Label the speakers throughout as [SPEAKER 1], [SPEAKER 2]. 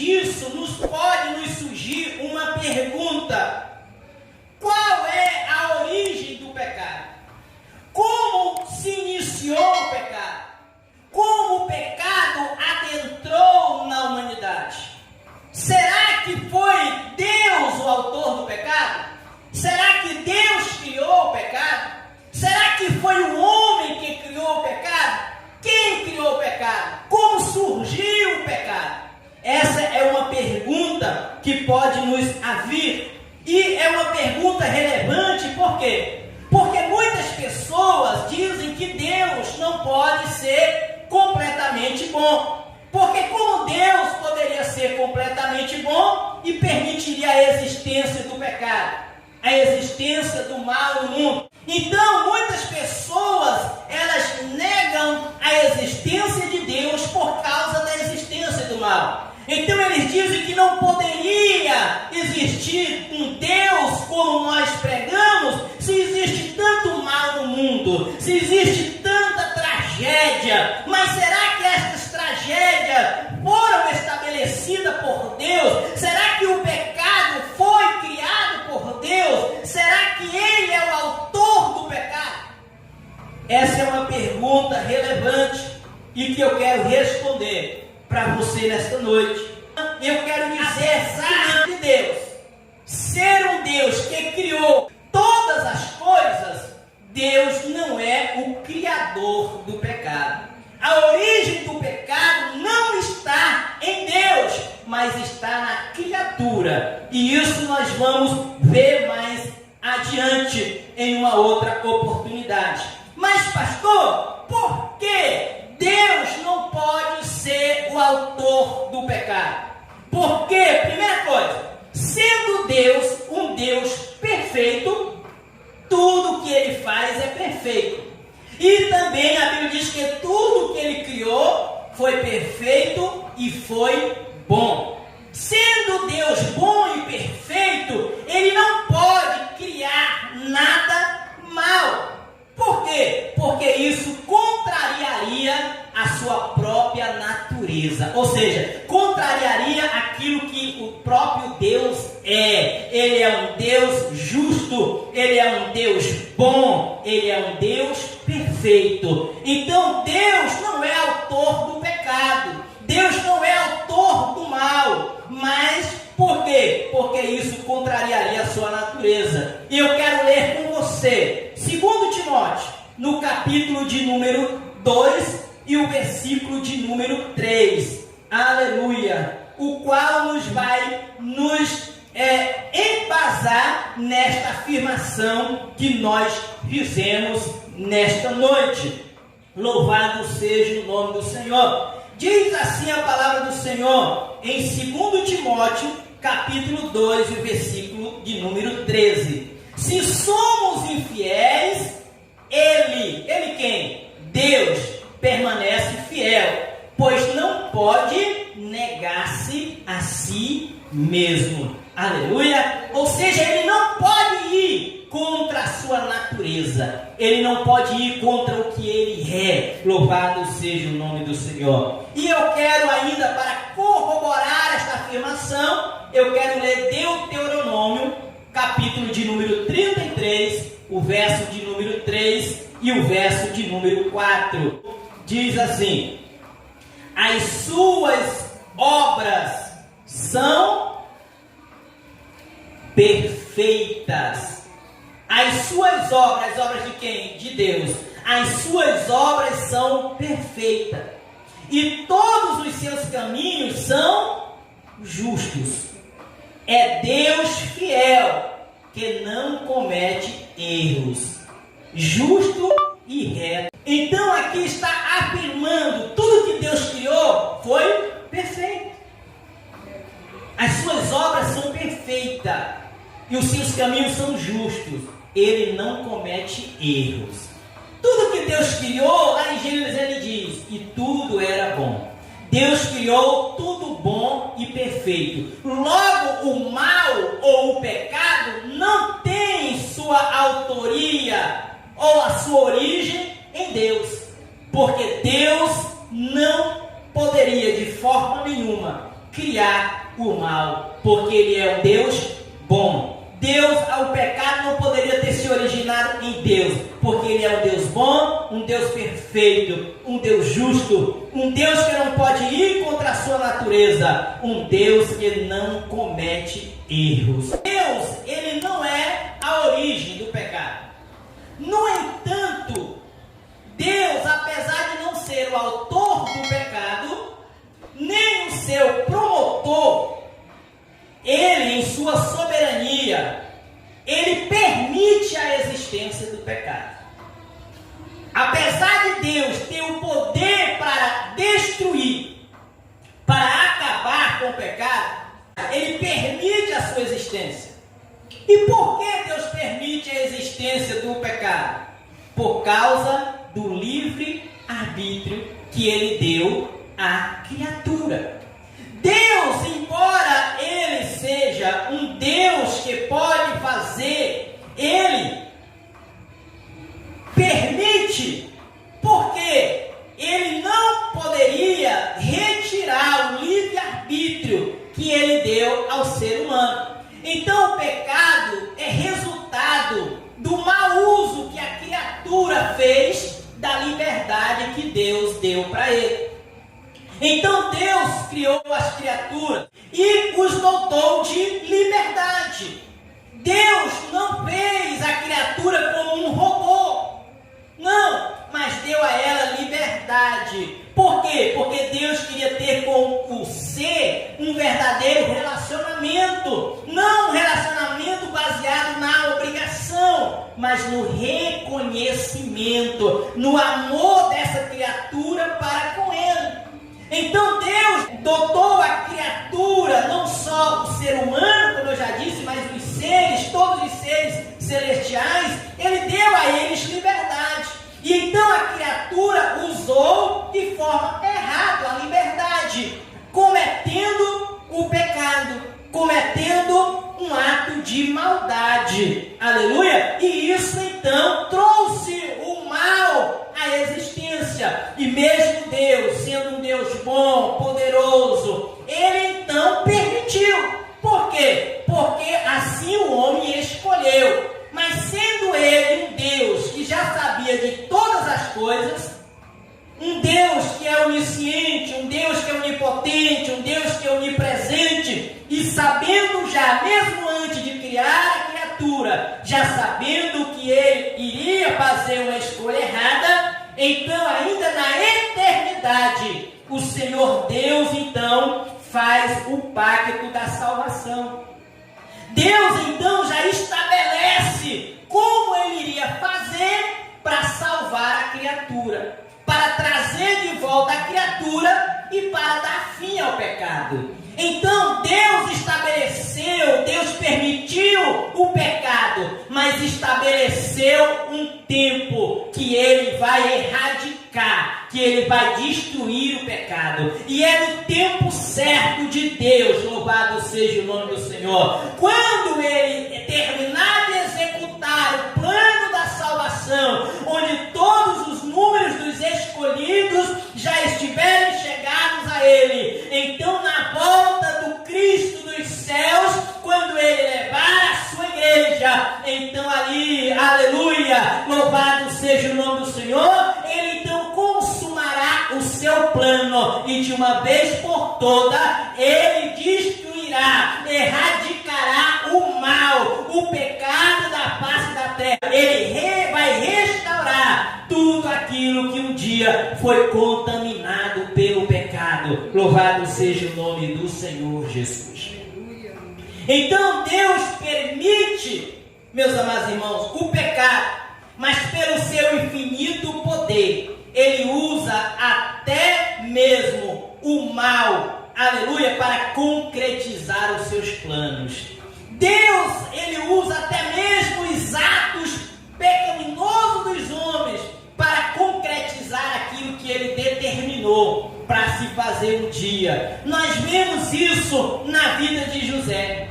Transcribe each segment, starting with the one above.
[SPEAKER 1] disso, pode nos surgir uma pergunta: qual é a origem do pecado? Como se iniciou o pecado? Como o pecado adentrou na humanidade? Será que foi Deus o autor do pecado? Será que Deus criou o pecado? Será que foi o homem que criou o pecado? Quem criou o pecado? Como surgiu o pecado? Essa é uma pergunta que pode nos vir. E é uma pergunta relevante, por quê? Porque muitas pessoas dizem que Deus não pode ser completamente bom. Porque como Deus poderia ser completamente bom e permitiria a existência do pecado, a existência do mal no mundo? Então, muitas pessoas, elas negam a existência de Deus por causa da existência do mal. Então, eles dizem que não poderia existir um Deus como nós pregamos se existe tanto mal no mundo, se existe tanta tragédia. Mas será que essas tragédias foram estabelecidas por Deus? Será que o pecado foi criado por Deus? Será que Ele é o autor do pecado? Essa é uma pergunta relevante e que eu quero responder para você nesta noite. Eu quero dizer que Deus ser um Deus que criou todas as coisas, Deus não é o criador do pecado. A origem do pecado não está em Deus, mas está na criatura. E isso nós vamos ver mais adiante em uma outra oportunidade. Mas, pastor, por que Deus não pode ser o autor do pecado? Porque, primeira coisa, sendo Deus um Deus perfeito, tudo que Ele faz é perfeito. E também a Bíblia diz que tudo que Ele criou foi perfeito e foi bom. Sendo Deus bom e perfeito, Ele não pode criar nada mal. Por quê? Porque isso contrariaria a sua própria natureza. Ou seja, contrariaria aquilo que o próprio Deus é. Ele é um Deus justo, Ele é um Deus bom, Ele é um Deus perfeito. Então Deus não é autor do pecado, Deus não é autor do mal. Mas por quê? Porque isso contrariaria a sua natureza. E eu quero ler com você 2 Timóteo, no capítulo de número 2 e o versículo de número 3. Aleluia! O qual vai nos embasar nesta afirmação que nós fizemos nesta noite. Louvado seja o nome do Senhor. Diz assim a palavra do Senhor em 2 Timóteo, capítulo 2, e o versículo de número 13. Se somos infiéis, Ele quem? Deus permanece fiel, pois não pode negar-se a si mesmo. Aleluia! Ou seja, Ele não pode ir contra a sua natureza, Ele não pode ir contra o que Ele é. Louvado seja o nome do Senhor. E eu quero ainda, para corroborar esta afirmação, eu quero ler Deuteronômio, capítulo de número 33, o verso de número 3 e o verso de número 4. Diz assim: as suas obras são perfeitas. As suas obras, as obras de quem? De Deus. As suas obras são perfeitas. E todos os seus caminhos são justos. É Deus fiel, que não comete erros. Justo e reto. Então aqui está afirmando: tudo que Deus criou foi perfeito. As suas obras são perfeitas e os seus caminhos são justos. Ele não comete erros. Tudo que Deus criou, lá em Gênesis ele diz, e tudo era bom. Deus criou tudo bom e perfeito. Logo, o mal ou o pecado não tem sua autoria ou a sua origem em Deus. Porque Deus não poderia de forma nenhuma criar o mal, porque Ele é um Deus bom. O pecado não poderia ter se originado em Deus, porque Ele é um Deus bom, um Deus perfeito, um Deus justo, um Deus que não pode ir contra a sua natureza, um Deus que não comete erros. Deus, Ele não é a origem do pecado. No entanto, Deus, apesar de não ser o autor do pecado, nem o seu promotor, Ele, em sua soberania, Ele permite a existência do pecado. Apesar de Deus ter o poder para destruir, para acabar com o pecado, Ele permite a sua existência. E por que Deus permite a existência do pecado? Por causa do livre arbítrio que Ele deu à criatura. Deus, embora Ele seja um Deus que pode fazer, Ele permite, porque Ele não poderia retirar o livre-arbítrio que Ele deu ao ser humano. Então o pecado é resultado do mau uso que a criatura fez da liberdade que Deus deu para ele. Então Deus criou as criaturas e os dotou de liberdade. Deus não fez a criatura como um robô. Não, mas deu a ela liberdade. Por quê? Porque Deus queria ter com o ser um verdadeiro relacionamento. Não um relacionamento baseado na obrigação, mas no reconhecimento, no amor dessa criatura para com Ele. Então Deus dotou a criatura, não só o ser humano, como eu já disse, mas os seres, todos os seres celestiais, Ele deu a eles liberdade. E então a criatura usou de forma errada a liberdade, cometendo o pecado, cometendo um ato de maldade. Aleluia! E isso então trouxe o mal à existência. E mesmo Deus, sendo um Deus bom, poderoso, Ele então permitiu. Por quê? Porque assim o homem escolheu. Mas sendo Ele um Deus que já sabia de todas as coisas, um Deus que é onisciente, um Deus que é onipotente, um Deus que é onipresente, e sabendo já, mesmo antes de criar a criatura, já sabendo que Ele iria fazer uma escolha errada, então ainda na eternidade, o Senhor Deus então faz o pacto da salvação. Deus então já estabelece como Ele iria fazer para salvar a criatura, para trazer de volta a criatura e para dar fim ao pecado. Então Deus estabeleceu, Deus permitiu o pecado, mas estabeleceu um tempo que Ele vai erradicar, que Ele vai destruir o pecado. E é no tempo certo de Deus, louvado seja o nome do Senhor. Quando Ele terminar de executar o plano da salvação, onde todos os números dos escolhidos já estiverem chegados a Ele, então na volta do Cristo dos céus, quando Ele levar a sua igreja, então ali, aleluia, louvado seja o nome do Senhor, Ele então consumará o seu plano, e de uma vez por toda, Ele destruirá, erradicará o mal, o pecado da face da terra. Ele vai restaurar tudo aquilo que um dia foi contaminado pelo pecado. Louvado seja o nome do Senhor Jesus. Então Deus permite, meus amados irmãos, o pecado, mas pelo seu infinito poder, Ele usa até mesmo o mal, aleluia, para concretizar os seus planos. Deus, Ele usa até mesmo os atos pecaminosos dos homens para concretizar aquilo que Ele determinou para se fazer um dia. Nós vemos isso na vida de José.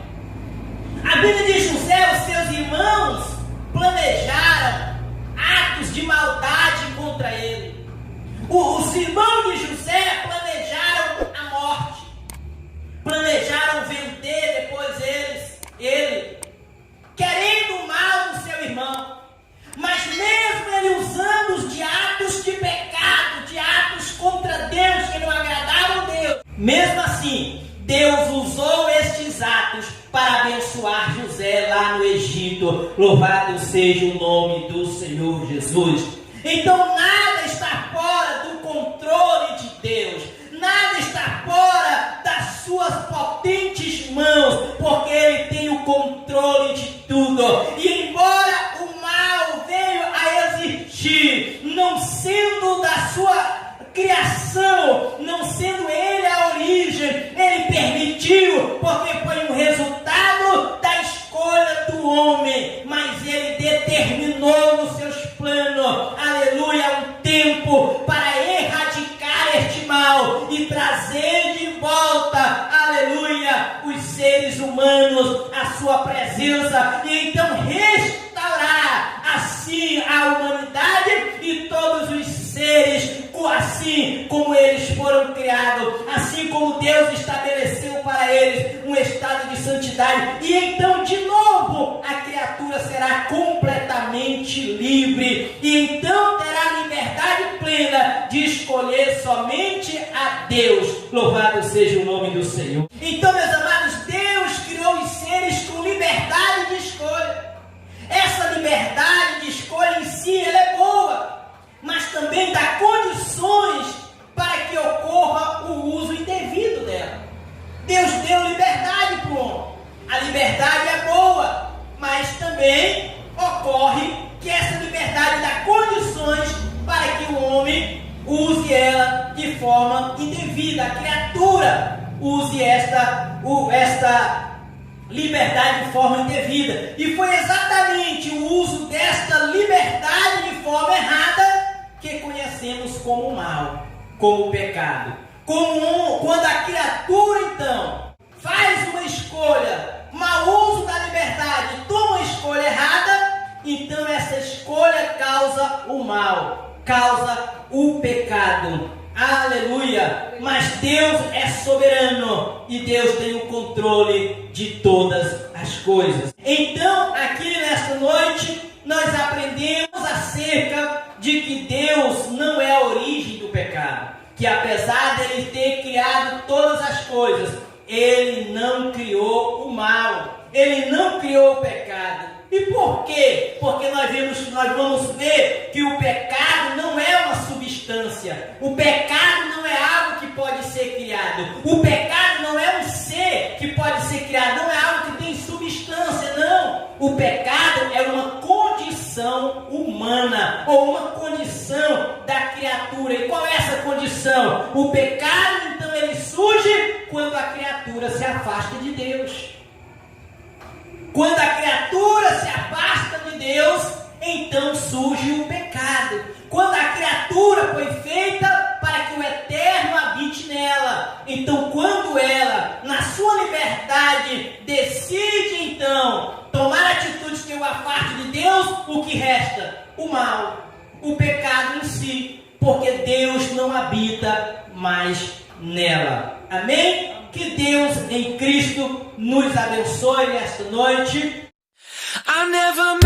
[SPEAKER 1] A vida de José, os seus irmãos planejaram atos de maldade contra ele. Os irmãos de José planejaram a morte. usou estes atos para abençoar José lá no Egito. Louvado seja o nome do Senhor Jesus. Então nada está fora do controle de Deus. Nada está fora das suas potentes mãos, porque Ele tem o controle de tudo. E embora o mal veio a existir, não sendo da sua criação, não sendo Ele a origem, Ele permitiu, porque foi um resultado da escolha do homem, mas Ele determinou nos seus planos, aleluia, um tempo para erradicar este mal e trazer de volta, aleluia, os seres humanos à sua presença, e então restaurar assim a humanidade e todos os seres, assim como eles foram criados, assim como Deus estabeleceu para eles um estado de santidade, e então de novo a criatura será completamente livre, e então terá liberdade plena de escolher somente a Deus. Louvado seja o nome do Senhor. Então, meus amados, Deus criou os seres com liberdade de escolha. Essa liberdade de escolha em si, ela é boa, mas também dá condições para que ocorra o uso indevido dela. Deus deu liberdade para o homem. A liberdade é boa, mas também ocorre que essa liberdade dá condições para que o homem use ela de forma indevida. A criatura use esta liberdade de forma indevida. E foi exatamente o uso desta liberdade de forma errada que conhecemos como mal, como pecado. Quando a criatura, então, faz uma escolha, mau uso da liberdade, toma uma escolha errada, então essa escolha causa o mal, causa o pecado. Aleluia! Mas Deus é soberano e Deus tem o controle de todas as coisas. Então, aqui nesta noite, nós aprendemos acerca de que Deus não é a origem do pecado, que apesar de Ele ter criado todas as coisas, Ele não criou o mal, Ele não criou o pecado. E por quê? Porque nós vamos ver que o pecado não é uma substância, o pecado não é algo que pode ser criado, o pecado não é um ser que pode ser criado, não é algo que tem substância, não. O pecado é uma condição humana, ou uma condição da criatura. E qual é essa condição? O pecado, então, ele surge quando a criatura se afasta de Deus. Quando a criatura se afasta de Deus, então surge o pecado. Quando a criatura foi feita para que o Eterno habite nela, então quando ela, na sua liberdade, decide então tomar atitudes que o afaste de Deus, o que resta? O mal, o pecado em si, porque Deus não habita mais nela. Amém? Que Deus em Cristo nos abençoe nesta noite. I never